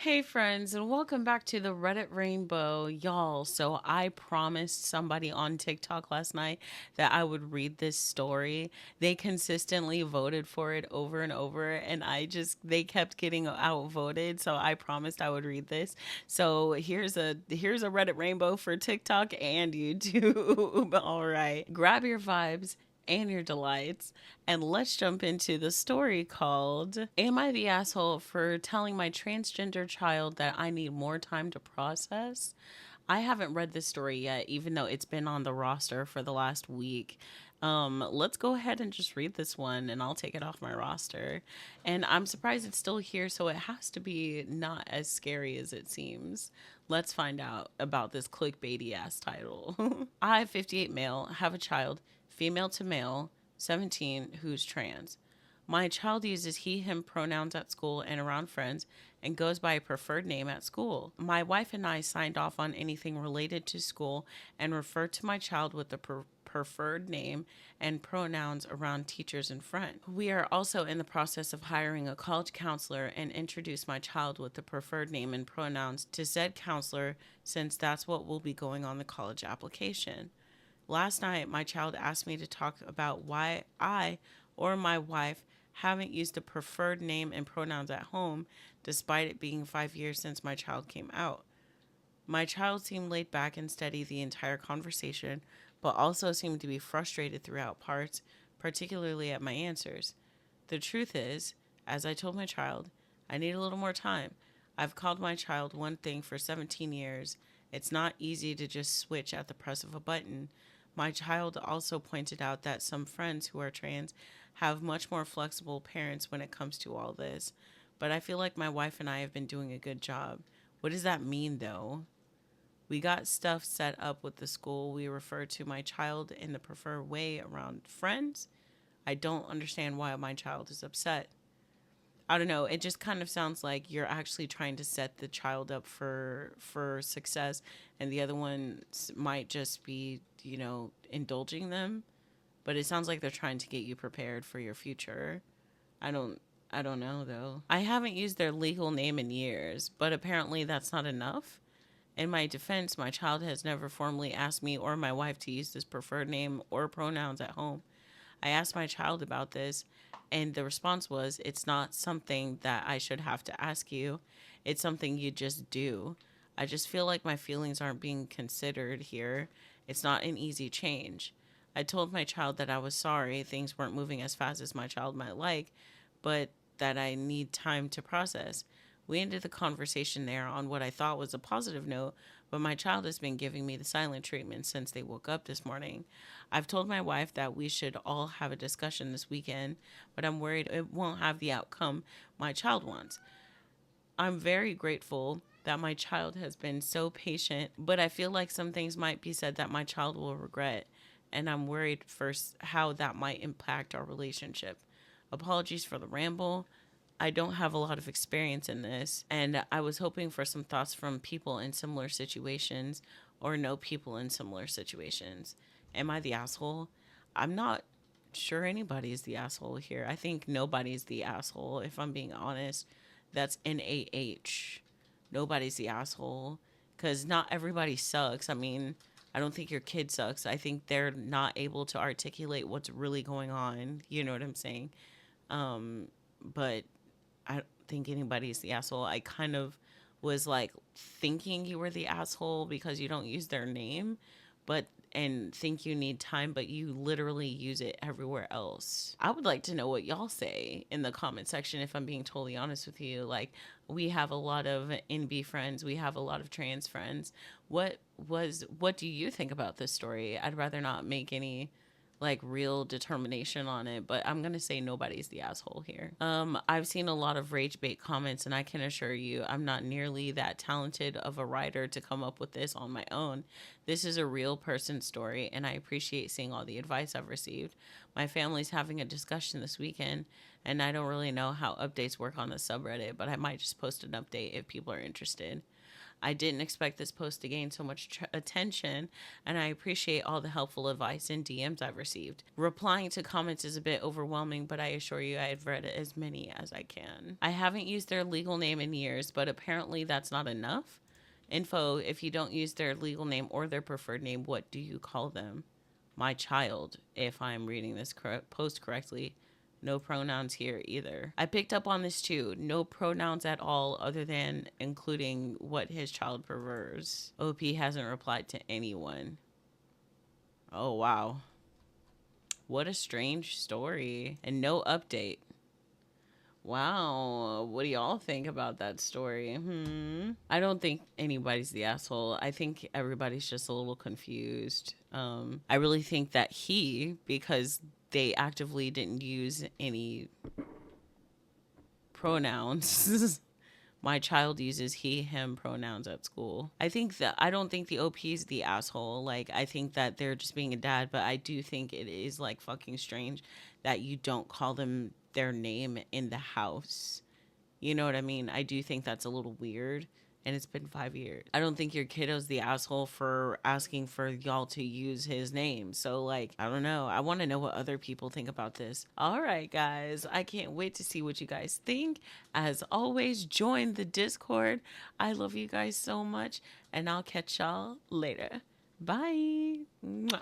Hey friends, and welcome back to the Reddit Rainbow, y'all. So I promised somebody on TikTok last night that I would read this story. They consistently voted for it over and over, and they kept getting outvoted. So I promised I would read this. So here's a Reddit Rainbow for TikTok and YouTube. All right, grab your vibes and your delights. And let's jump into the story called Am I the Asshole for Telling My Transgender Child That I Need More Time to Process? I haven't read this story yet, even though it's been on the roster for the last week. Let's go ahead and just read this one and I'll take it off my roster. And I'm surprised it's still here, so it has to be not as scary as it seems. Let's find out about this clickbaity ass title. I, 58 male, have a child, female to male, 17, who's trans. My child uses he, him pronouns at school and around friends and goes by a preferred name at school. My wife and I signed off on anything related to school and refer to my child with the preferred name and pronouns around teachers and friends. We are also in the process of hiring a college counselor and introduce my child with the preferred name and pronouns to said counselor since that's what will be going on the college application. Last night, my child asked me to talk about why I or my wife haven't used the preferred name and pronouns at home, despite it being 5 years since my child came out. My child seemed laid back and steady the entire conversation, but also seemed to be frustrated throughout parts, particularly at my answers. The truth is, as I told my child, I need a little more time. I've called my child one thing for 17 years. It's not easy to just switch at the press of a button. My child also pointed out that some friends who are trans have much more flexible parents when it comes to all this. But I feel like my wife and I have been doing a good job. What does that mean though? We got stuff set up with the school. We refer to my child in the preferred way around friends. I don't understand why my child is upset. I don't know. It just kind of sounds like you're actually trying to set the child up for success, and the other one might just be, indulging them. But it sounds like they're trying to get you prepared for your future. I don't I don't know though. I haven't used their legal name in years, but apparently that's not enough. In my defense, my child has never formally asked me or my wife to use this preferred name or pronouns at home. I asked my child about this, and the response was, It's not something that I should have to ask you. It's something you just do. I just feel like my feelings aren't being considered here. It's not an easy change. I told my child that I was sorry things weren't moving as fast as my child might like, but that I need time to process. We ended the conversation there on what I thought was a positive note, but my child has been giving me the silent treatment since they woke up this morning. I've told my wife that we should all have a discussion this weekend, but I'm worried it won't have the outcome my child wants. I'm very grateful that my child has been so patient, but I feel like some things might be said that my child will regret, and I'm worried first how that might impact our relationship. Apologies for the ramble. I don't have a lot of experience in this, and I was hoping for some thoughts from people in similar situations or know people in similar situations. Am I the asshole? I'm not sure anybody's the asshole here. I think nobody's the asshole, if I'm being honest. That's NAH. Nobody's the asshole because not everybody sucks. I mean, I don't think your kid sucks. I think they're not able to articulate what's really going on. You know what I'm saying? But I don't think anybody's the asshole. I kind of was like thinking you were the asshole because you don't use their name, but and think you need time, but you literally use it everywhere else. I would like to know what y'all say in the comment section if I'm being totally honest with you. Like, we have a lot of NB friends, we have a lot of trans friends. What do you think about this story? I'd rather not make any like real determination on it, but I'm gonna say nobody's the asshole here. I've seen a lot of rage bait comments, and I can assure you, I'm not nearly that talented of a writer to come up with this on my own. This is a real person story, and I appreciate seeing all the advice I've received. My family's having a discussion this weekend, and I don't really know how updates work on the subreddit, but I might just post an update if people are interested. I didn't expect this post to gain so much attention, and I appreciate all the helpful advice and DMs I've received. Replying to comments is a bit overwhelming, but I assure you I have read as many as I can. I haven't used their legal name in years, but apparently that's not enough. Info: if you don't use their legal name or their preferred name, what do you call them? My child, if I'm reading this post correctly. No pronouns here either. I picked up on this too. No pronouns at all, other than including what his child prefers. OP hasn't replied to anyone. Oh, wow. What a strange story. And no update. Wow. What do y'all think about that story? I don't think anybody's the asshole. I think everybody's just a little confused. I really think that because they actively didn't use any pronouns. My child uses he, him pronouns at school. I don't think the OP's the asshole. Like, I think that they're just being a dad, but I do think it is like fucking strange that you don't call them their name in the house. You know what I mean? I do think that's a little weird. And it's been 5 years. I don't think your kiddo's the asshole for asking for y'all to use his name. So, like, I don't know. I want to know what other people think about this. All right, guys. I can't wait to see what you guys think. As always, join the Discord. I love you guys so much. And I'll catch y'all later. Bye. Mwah.